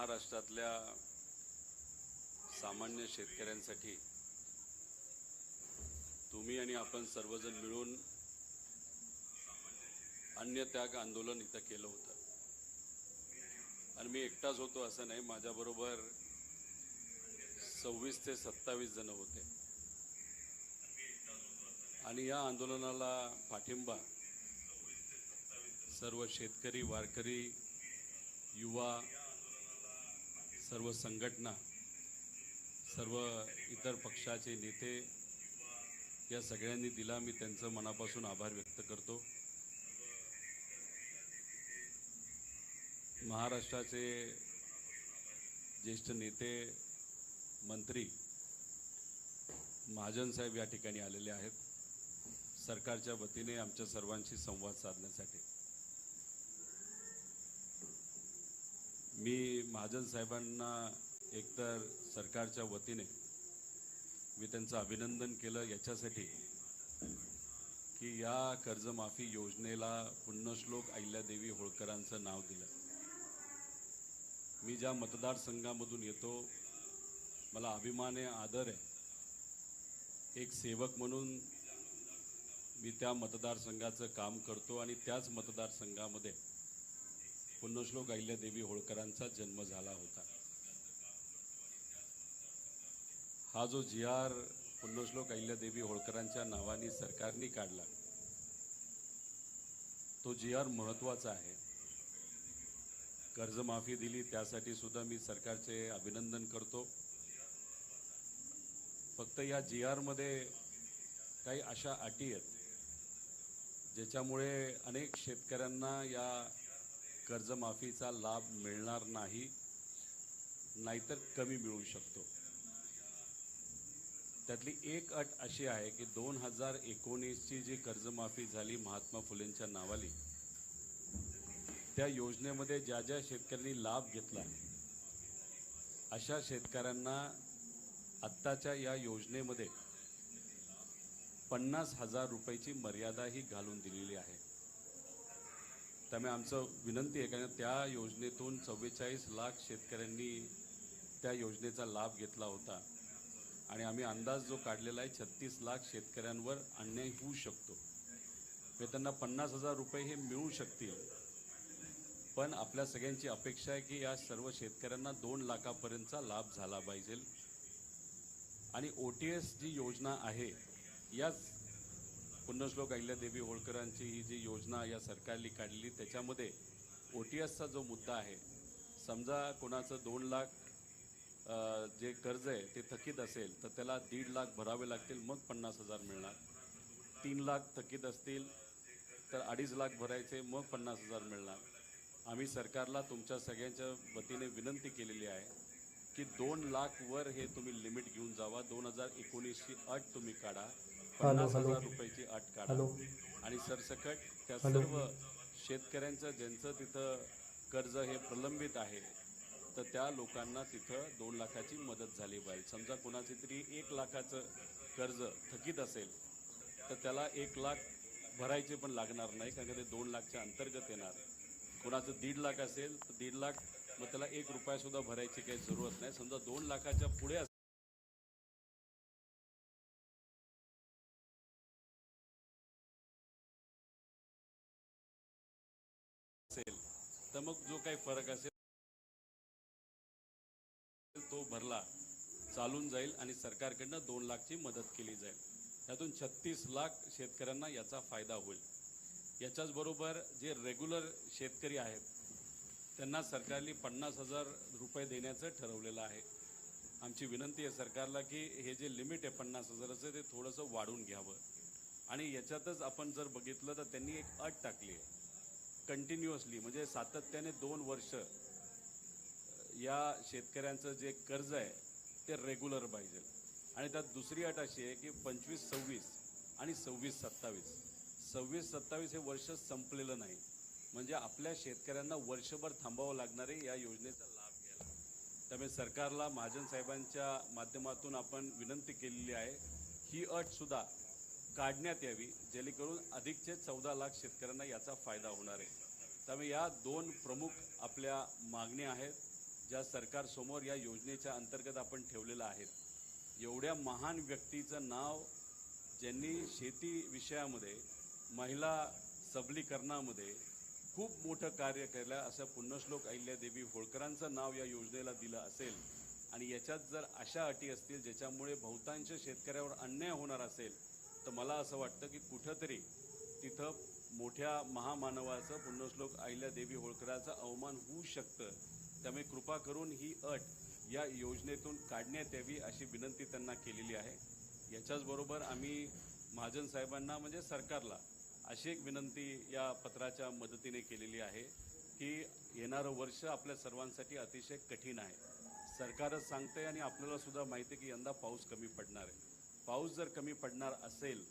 महाराष्ट्रातल्या सामान्य शेतकऱ्यांसाठी तुम्ही आणि आपण सर्वजण मिळून अन्न त्याग आंदोलन इथं केलं होतं आणि मी एकटाच होतो असं नाही, माझ्याबरोबर 26 ते 27 जण होते आणि या आंदोलनाला पाठिंबा सर्व शेतकरी, वारकरी, युवा, सर्व संघटना, सर्व इतर पक्षाचे नेते या सगळ्यांनी दिला। मी त्यांचं मनापासून आभार व्यक्त करतो। महाराष्ट्राचे ज्येष्ठ नेते, मंत्री महाजन साहेब या ठिकाणी आलेले आहेत सरकारच्या वतीने आमच्या सर्वांशी संवाद साधण्यासाठी। मी महाजन साहेबांना एकतर सरकारच्या वतीने मी त्यांचं अभिनंदन केलं याच्यासाठी की या कर्जमाफी योजनेला पुण्यश्लोक अहिल्यादेवी होळकरांचं नाव दिलं। मी ज्या मतदारसंघामधून येतो मला अभिमान आहे, आदर आहे। एक सेवक म्हणून मी त्या मतदारसंघाचं काम करतो आणि त्याच मतदारसंघामध्ये पुण्यश्लोक अहिल्यादेवी होळकरांचा जन्म झाला होता। हा जो जी.आर. पुण्यश्लोक अहिल्यादेवी होळकरांच्या नावाने सरकारने काढला तो जी.आर. महत्त्वाचा आहे। कर्जमाफी दिली त्यासाठी सुद्धा मी सरकारचे अभिनंदन करतो। फक्त या जी.आर. मध्ये काही अशा अटी आहेत ज्याच्यामुळे अनेक शेतकऱ्यांना या कर्जमाफीचा लाभ मिळणार नाही, नाहीतर कमी मिळू शकतो। त्यातली एक अट अशी आहे की 2019ची जी कर्जमाफी झाली महात्मा फुलेंच्या नावाली, त्या योजनेमध्ये ज्या ज्या शेतकऱ्यांनी लाभ घेतला अशा शेतकऱ्यांना आत्ताच्या या योजनेमध्ये 50,000 रुपयाची मर्यादाही घालून दिलेली आहे। त्यामुळे आमचं विनंती आहे कारण त्या योजनेतून 44 लाख शेतकऱ्यांनी त्या योजनेचा लाभ घेतला होता आणि आम्ही अंदाज जो काढलेला आहे 36 लाख शेतकऱ्यांवर अन्याय होऊ शकतो। त्यांना 50,000 रुपये हे मिळू शकतील, पण आपल्या सगळ्यांची अपेक्षा आहे की या सर्व शेतकऱ्यांना 2 लाखापर्यंतचा लाभ झाला पाहिजे। आणि OTS जी योजना आहे, याच पुण्यश्लोक अहिल्यादेवी होळकरांची ही जी योजना या सरकारने काढली त्याच्यामध्ये OTSचा जो मुद्दा आहे, समजा कोणाचं 2 लाख जे कर्ज आहे ते थकीत असेल तर त्याला 1.5 लाख भरावे लागतील, मग 50,000 मिळणार। 3 लाख थकीत असतील तर 2.5 लाख भरायचे, मग 50,000 मिळणार। आम्ही सरकारला तुमच्या सगळ्यांच्या वतीने विनंती केलेली आहे की 2 लाख वर हे तुम्ही लिमिट घेऊन जावा। 2019ची अट तुम्ही काढा, 50,000 रुपयाची अट काढा आणि सरसकट त्या सर्व शेतकऱ्यांचं ज्यांचं तिथं कर्ज हे प्रलंबित आहे तर त्या लोकांना तिथं 2 लाखाची मदत झाली पाहिजे। समजा कोणाची तरी 1 लाखाचं कर्ज थकीत असेल तर त्याला 1 लाख भरायचे पण लागणार नाही, कारण ते 2 लाखच्या अंतर्गत येणार। कोणाचं 1.5 लाख असेल तर 1.5 लाख, मग त्याला 1 रुपया सुद्धा भरायची काही जरूरत नाही। समजा 2 लाखाच्या पुढे असेल तर मग जो काही फरक असेल तो भरला चालून जाईल आणि सरकारकडनं 2 लाखची मदत केली जाईल। त्यातून 36 लाख शेतकऱ्यांना याचा फायदा होईल। याच्याच बरोबर जे रेग्युलर शेतकरी आहेत त्यांना सरकारने 50,000 रुपये देण्याचं ठरवलेलं आहे। आमची विनंती आहे सरकारला की हे जे लिमिट आहे 50,000चं ते थोडंसं वाढवून घ्यावं। आणि याच्यातच आपण जर बघितलं तर त्यांनी एक अट टाकली आहे कंटिन्युअसली, म्हणजे सातत्याने 2 वर्ष या शेतकऱ्यांचं जे कर्ज आहे ते रेग्युलर पाहिजे। आणि त्यात दुसरी अट अशी आहे की 25-26 आणि 26-27, 26-27 हे वर्ष संपलेलं नाही, म्हणजे आपल्या शेतकऱ्यांना वर्षभर थांबावं लागणार आहे या योजनेचा लाभ घ्यायला। त्यामुळे सरकारला महाजन साहेबांच्या माध्यमातून आपण विनंती केलेली आहे ही अट सुद्धा काढण्यात यावी, जेणेकरून अधिकचे 14 लाख शेतकऱ्यांना याचा फायदा होणार आहे। त्यामुळे या 2 प्रमुख आपल्या मागण्या आहेत ज्या सरकारसमोर या योजनेच्या अंतर्गत आपण ठेवलेलं आहे, एवढ्या महान व्यक्तीचं नाव ज्यांनी शेती विषयामध्ये महिला सबलीकरणामध्ये खूप मोठं कार्य केलं, असं पुण्यश्लोक अहिल्यादेवी होळकरांचं नाव या योजनेला दिलं असेल आणि याच्यात जर अशा अटी असतील ज्याच्यामुळे बहुतांश शेतकऱ्यावर अन्याय होणार असेल, तर मला असं वाटतं की कुठंतरी तिथं मोठ्या महामानवाचं पुण्यश्लोक अहिल्यादेवी होळकरांचा अवमान होऊ शकतं. त्यामुळे कृपा करून ही अट या योजनेतून काढण्यात यावी अशी विनंती त्यांना केलेली आहे. याच्याचबरोबर आम्ही महाजन साहेबांना म्हणजे सरकारला अशी एक विनंती या पत्राच्या मदतीने केलेली आहे की येणारं वर्ष आपल्या सर्वांसाठी अतिशय कठीण आहे. सरकारच सांगते आणि आपल्याला सुद्धा माहिती आहे की यंदा पाऊस कमी पडणार आहे. पाऊस जर कमी पडणार असेल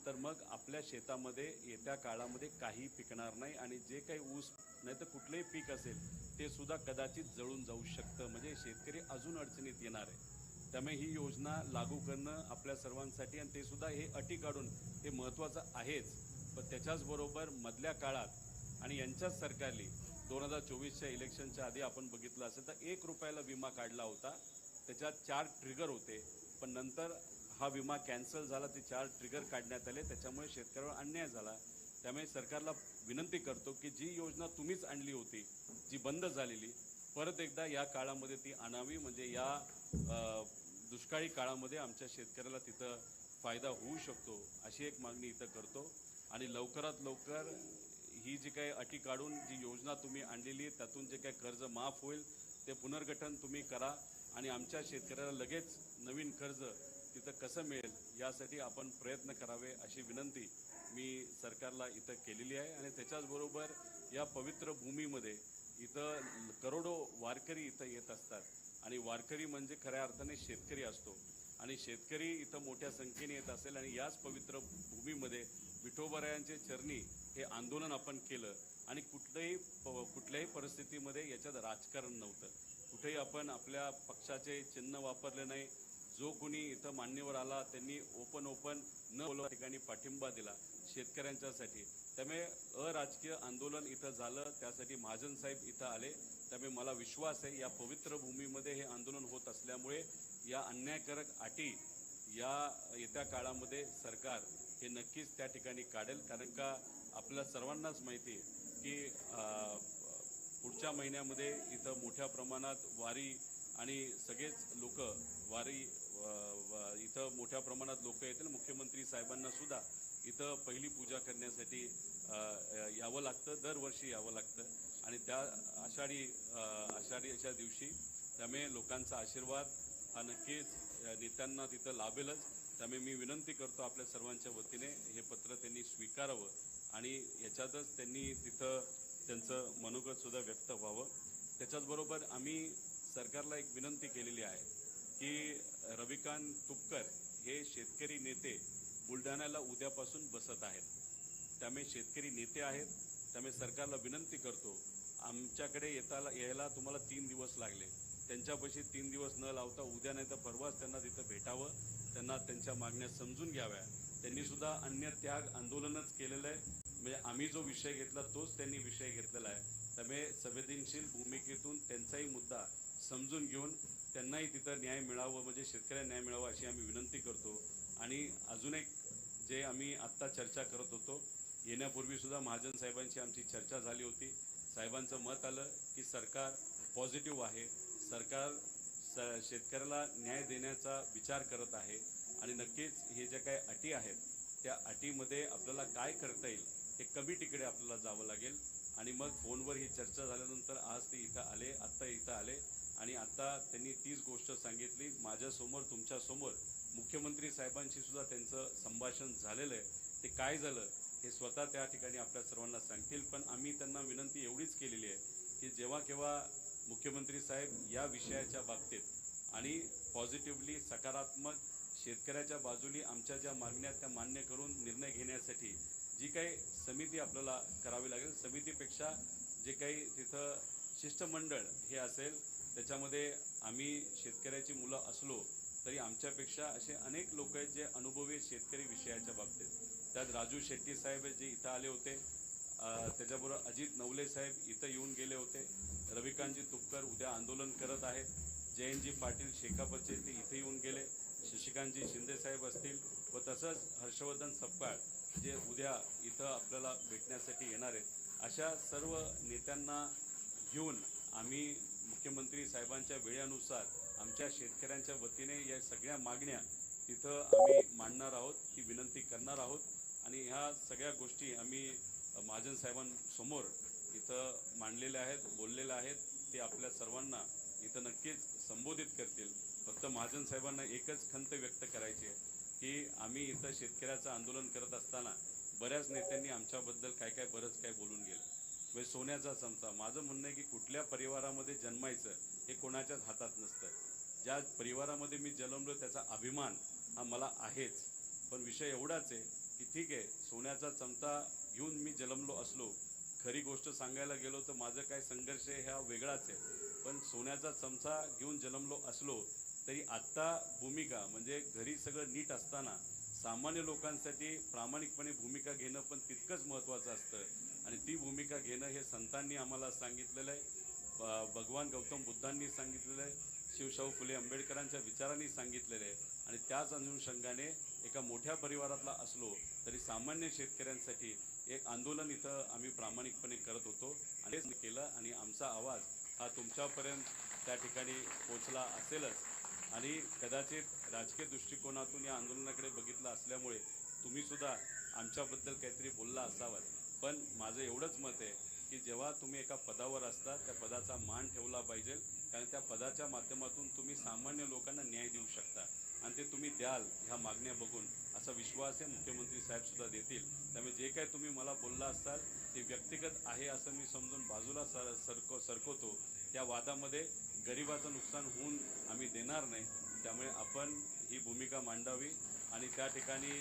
तर मग आपल्या शेतामध्ये येत्या काळामध्ये काही पिकणार नाही आणि जे काही ऊस नाही तर कुठलंही पीक असेल ते सुद्धा कदाचित जळून जाऊ शकतं. म्हणजे शेतकरी अजून अडचणीत येणार आहे. त्यामुळे ही योजना लागू करणं आपल्या सर्वांसाठी आणि ते सुद्धा हे अटी काढून हे महत्त्वाचं आहेच. पण त्याच्याचबरोबर मधल्या काळात आणि यांच्याच सरकारली 2024च्या इलेक्शनच्या आधी आपण बघितलं असेल तर ₹1 विमा काढला होता. त्याच्यात 4 ट्रिगर होते, पण नंतर हा विमा कॅन्सल झाला. ते 4 ट्रिगर काढण्यात आले, त्याच्यामुळे शेतकऱ्यावर अन्याय झाला. त्यामुळे सरकारला विनंती करतो की जी योजना तुम्हीच आणली होती जी बंद झालेली, परत एकदा या काळामध्ये ती आणावी. म्हणजे या दुष्काळी काळामध्ये आमच्या शेतकऱ्याला तिथं फायदा होऊ शकतो अशी एक मागणी इथं करतो. आणि लवकरात लवकर ही जी काही अटी काढून जी योजना तुम्ही आणलेली त्यातून जे काही कर्ज माफ होईल ते पुनर्गठन तुम्ही करा आणि आमच्या शेतकऱ्याला लगेच नवीन कर्ज तिथं कसं मिळेल यासाठी आपण प्रयत्न करावे अशी विनंती मी सरकारला इथं केलेली आहे. आणि त्याच्याचबरोबर या पवित्र भूमीमध्ये इथं करोडो वारकरी इथं येत असतात आणि वारकरी म्हणजे खऱ्या अर्थाने शेतकरी असतो आणि शेतकरी इथं मोठ्या संख्येने येत असेल आणि याच पवित्र भूमीमध्ये विठोबरायांचे चरणी हे आंदोलन आपण केलं आणि कुठल्याही परिस्थितीमध्ये याच्यात राजकारण नव्हतं. कुठेही आपण आपल्या पक्षाचे चिन्ह वापरले नाही. जो कोणी इथं मान्यवर आला त्यांनी ओपन न बोलवा ठिकाणी पाठिंबा दिला शेतकऱ्यांच्यासाठी. त्यामुळे अराजकीय आंदोलन इथं झालं, त्यासाठी महाजन साहेब इथं आले. त्यामुळे मला विश्वास आहे या पवित्र भूमीमध्ये हे आंदोलन होत असल्यामुळे या अन्यायकारक अटी या येत्या काळामध्ये सरकार हे नक्कीच त्या ठिकाणी काढेल. कारण का आपल्या सर्वांनाच माहिती आहे की पुढच्या महिन्यामध्ये इथं मोठ्या प्रमाणात वारी आणि सगळेच लोक वारी इथं मोठ्या प्रमाणात लोक येतील. मुख्यमंत्री साहेबांना सुद्धा इथं पहिली पूजा करण्यासाठी यावं लागतं, दरवर्षी यावं लागतं आणि त्या आषाढीच्या दिवशी त्यामुळे लोकांचा आशीर्वाद हा नक्कीच नेत्यांना तिथं लाभेलच. त्यामुळे मी विनंती करतो आपल्या सर्वांच्या वतीने हे पत्र त्यांनी स्वीकारावं आणि याच्यातच त्यांनी तिथं त्यांचं मनोगत सुद्धा व्यक्त व्हावं. त्याच्याचबरोबर आम्ही सरकारला एक विनंती केलेली आहे की रविकांत तुपकर हे शेतकरी नेते बुलढाण्याला उद्यापासून बसत आहेत. त्यामुळे शेतकरी नेते आहेत. त्यामुळे सरकारला विनंती करतो आमच्याकडे यायला तुम्हाला 3 दिवस लागले, त्यांच्यापाशी 3 दिवस न लावता उद्या नाही तर परवाच त्यांना तिथं भेटावं, त्यांना त्यांच्या मागण्या समजून घ्याव्या. त्यांनी सुद्धा अन्य त्याग आंदोलनच केलेलं आहे. म्हणजे आम्ही जो विषय घेतला तोच त्यांनी विषय घेतलेला आहे. त्यामुळे संवेदनशील भूमिकेतून त्यांचाही मुद्दा समजून घेऊन त्यांनाही तिथं न्याय मिळावं, म्हणजे शेतकऱ्यांना न्याय मिळावा अशी आम्ही विनंती करतो. आणि अजून एक जे आम्ही आत्ता चर्चा करत होतो, येण्यापूर्वीसुद्धा महाजन साहेबांची आमची चर्चा झाली होती. साहेबांचं मत आलं की सरकार पॉझिटिव्ह आहे, सरकार शेतकऱ्याला न्याय देण्याचा विचार करत आहे आणि नक्कीच हे ज्या काही अटी आहेत त्या अटीमध्ये आपल्याला काय करता येईल हे कमिटीकडे आपल्याला जावं लागेल. आणि मग फोनवर ही चर्चा झाल्यानंतर आज ते इथं आले, आत्ता इथं आले आणि आत्ता त्यांनी तीच गोष्ट सांगितली माझ्यासमोर, तुमच्यासमोर. मुख्यमंत्री साहेबांशी सुद्धा त्यांचं संभाषण झालेलं आहे. ते काय झालं हे स्वतः त्या ठिकाणी आपल्या सर्वांना सांगतील. पण आम्ही त्यांना विनंती एवढीच केलेली आहे की जेव्हा केव्हा मुख्यमंत्री साहेब या विषयाच्या बाबतीत आणि पॉझिटिव्हली सकारात्मक शेतकऱ्याच्या बाजूने आमच्या ज्या मागण्या त्या मान्य करून निर्णय घेण्यासाठी जी काही समिती आपल्याला करावी लागेल, समितीपेक्षा जे काही तिथं शिष्टमंडळ हे असेल त्याच्यामध्ये आम्ही शेतकऱ्याची मुलं असलो तरी आमच्यापेक्षा असे अनेक लोक आहेत जे अनुभवी शेतकरी विषयाच्या बाबतीत. त्यात राजू शेट्टी साहेब जे इथं आले होते, त्याच्याबरोबर अजित नवले साहेब इथं येऊन गेले होते, रविकांतजी तुपकर उद्या आंदोलन करत आहेत. जयंतजी पाटील शेकापचे ते इथे येऊन गेले. शशिकांतजी शिंदेसाहेब असतील व तसंच हर्षवर्धन सपकाळ जे उद्या इथं आपल्याला भेटण्यासाठी येणार आहेत. अशा सर्व नेत्यांना घेऊन आम्ही मुख्यमंत्री साहेबांच्या वेळेनुसार आमच्या शेतकऱ्यांच्या वतीने या सगळ्या मागण्या तिथं आम्ही मांडणार आहोत, ती विनंती करणार आहोत. आणि ह्या सगळ्या गोष्टी आम्ही महाजन साहेबांसमोर इथं मांडलेल्या आहेत, बोललेल्या आहेत. ते आपल्या सर्वांना इथं नक्कीच संबोधित करतील. फक्त महाजन साहेबांना एकच खंत व्यक्त करायची आहे की आम्ही इथं शेतकऱ्याचं आंदोलन करत असताना बऱ्याच नेत्यांनी आमच्याबद्दल काय बरंच काय बोलून गेलं. म्हणजे सोन्याचा चमचा. माझं म्हणणं आहे की कुठल्या परिवारामध्ये जन्मायचं हे कोणाच्याच हातात नसतं. ज्या परिवारामध्ये मी जन्मलो त्याचा अभिमान हा मला आहेच. पण विषय एवढाच आहे की ठीक आहे, सोन्याचा चमचा घेऊन मी जन्मलो असलो, खरी गोष्ट सांगायला गेलो तर माझं काय संघर्ष आहे हा वेगळाच आहे. पण सोन्याचा चमचा घेऊन जन्मलो असलो तरी आत्ता भूमिका म्हणजे घरी सगळं नीट असताना सामान्य लोकांसाठी प्रामाणिकपणे भूमिका घेणं पण तितकंच महत्त्वाचं असतं. आणि ती भूमिका घेणं हे संतांनी आम्हाला सांगितलेलं आहे, भगवान गौतम बुद्धांनी सांगितलेलं आहे, शिवशाहू फुले आंबेडकरांच्या विचारांनी सांगितलेलं आहे. आणि त्याच अनुषंगाने एका मोठ्या परिवारातला असलो तरी सामान्य शेतकऱ्यांसाठी एक आंदोलन इथं आम्ही प्रामाणिकपणे करत होतो आणि ते केलं. आणि आमचा आवाज हा तुमच्यापर्यंत त्या ठिकाणी पोचला असेलच. आणि कदाचित राजकीय दृष्टिकोनातून या आंदोलनाकडे बघितलं असल्यामुळे तुम्हीसुद्धा आमच्याबद्दल काहीतरी बोलला असावात. पण माझं एवढंच मत आहे की जेव्हा तुम्ही एका पदावर असता त्या पदाचा मान ठेवला पाहिजे. कारण त्या पदाच्या माध्यमातून तुम्ही सामान्य लोकांना न्याय देऊ शकता आणि ते तुम्ही द्याल ह्या मागण्या बघून असा विश्वास आहे मुख्यमंत्री साहेबसुद्धा देतील. त्यामुळे जे काही तुम्ही मला बोलला असाल ते व्यक्तिगत आहे असं मी समजून बाजूला सरकवतो. त्या वादामध्ये गरिबाचं नुकसान होऊन आम्ही देणार नाही. त्यामुळे आपण ही भूमिका मांडावी आणि त्या ठिकाणी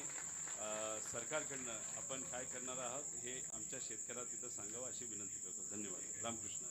सरकारकडनं आपण काय करणार आहात हे आमच्या शेतकऱ्याला तिथं सांगावं अशी विनंती करतो. धन्यवाद. रामकृष्ण.